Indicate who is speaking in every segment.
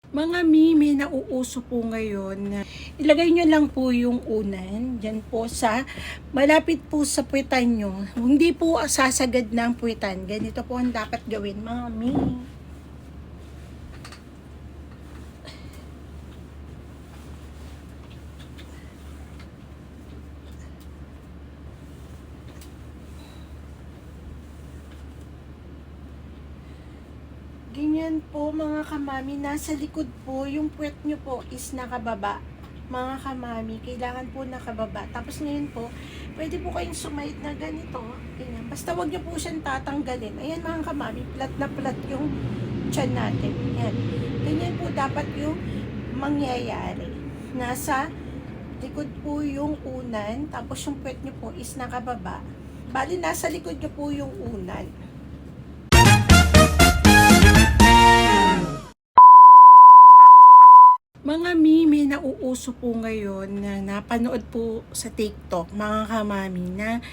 Speaker 1: Mga may nauuso po ngayon na ilagay nyo lang po yung unan dyan po sa malapit po sa puwetan nyo. Hindi po sasagad ng puwetan. Ganito po ang dapat gawin mga mi. Ganyan po mga kamami, nasa likod po, yung puwet nyo po is nakababa. Mga kamami, kailangan po nakababa. Tapos ngayon po, pwede po kayong sumahid na ganito. Ganyan. Basta wag nyo po siyang tatanggalin. Ayan mga kamami, plat na plat yung tiyan natin. Ayan. Ganyan po dapat yung mangyayari. Nasa likod po yung unan, tapos yung puwet nyo po is nakababa. Bali, nasa likod nyo po yung unan. Mga may nauuso po ngayon na napanood po sa TikTok, mga kamami, na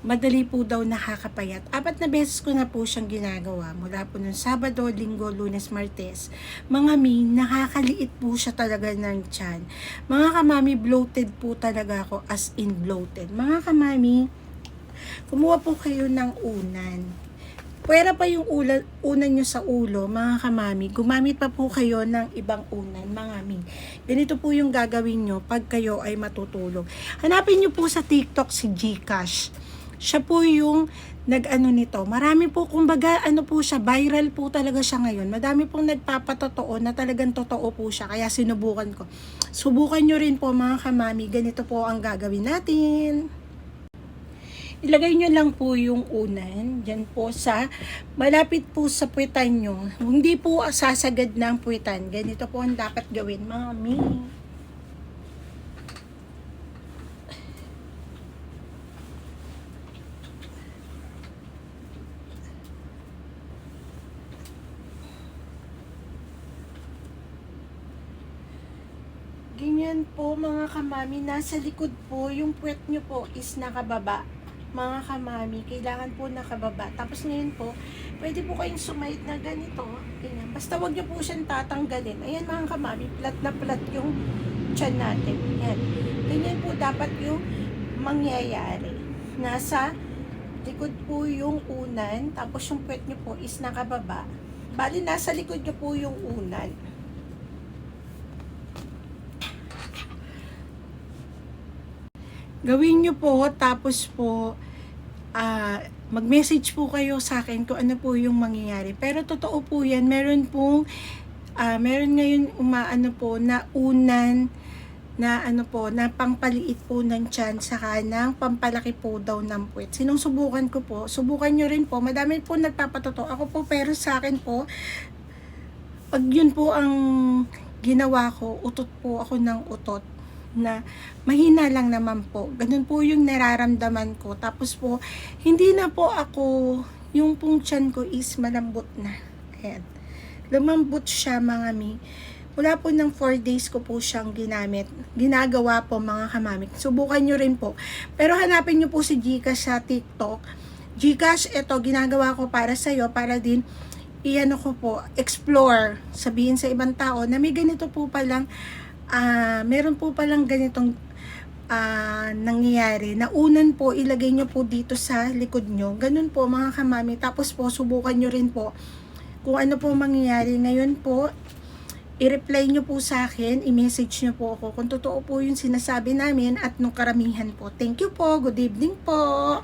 Speaker 1: madali po daw nakakapayat. 4 beses ko na po siyang ginagawa. Mula po nung Sabado, Linggo, Lunes, Martes. Mga nakakaliit po siya talaga ng tiyan. Mga kamami, bloated po talaga ako, as in bloated. Mga kamami, kumuha po kayo ng unan. Pwera pa yung unan nyo sa ulo, mga kamami, gumamit pa po kayo ng ibang unan, mga mi. Ganito po yung gagawin nyo pag kayo ay matutulog. Hanapin nyo po sa TikTok si Gcash. Siya po yung nag-ano nito. Marami po, kumbaga, ano po siya, viral po talaga siya ngayon. Madami pong nagpapatotoo na talagang totoo po siya. Kaya sinubukan ko. Subukan nyo rin po, mga kamami. Ganito po ang gagawin natin. Ilagay nyo lang po yung unan dyan po sa malapit po sa puwetan nyo. Hindi po sasagad ng puwetan. Ganito po ang dapat gawin mga mi. Ganyan po mga kamami, nasa likod po yung puwet nyo po is nakababa. Mga kamami, kailangan po nakababa. Tapos ngayon po, pwede po kayong sumahid na ganito. Ganyan. Basta wag nyo po siyang tatanggalin. Ayan mga kamami, plat na plat yung tiyan natin. Ayan. Ganyan po dapat yung mangyayari. Nasa likod po yung unan, tapos yung puwet nyo po is nakababa. Bali, nasa likod nyo po yung unan. Gawin nyo po, tapos po, mag-message po kayo sa akin kung ano po yung mangyayari. Pero totoo po yan, meron ngayon umaano po na unan, na ano po, na pangpaliit po ng tiyan, saka ng pampalaki po daw ng puwet. Sinusubukan ko po, subukan nyo rin po, madami po nagpapatotoo. Ako po, pero sa akin po, pag yun po ang ginawa ko, utot po ako ng utot, na mahina lang naman po. Ganun po yung nararamdaman ko. Tapos po, hindi na po ako, yung pong tiyan ko is malambot na. Ayan. Lumambot siya mga mi. Mula po ng 4 days ko po siyang ginagawa po mga kamamik. Subukan nyo rin po. Pero hanapin nyo po si Gcash sa TikTok. Gcash, ito, ginagawa ko para sa'yo, para din iano ko po, explore, sabihin sa ibang tao na may ganito po palang meron po palang ganitong nangyayari. Na unan po, ilagay nyo po dito sa likod nyo. Ganun po mga kamami. Tapos po, subukan nyo rin po kung ano po mangyayari. Ngayon po, i-reply nyo po sa akin, i-message nyo po ako kung totoo po yung sinasabi namin at nung karamihan po. Thank you po. Good evening po.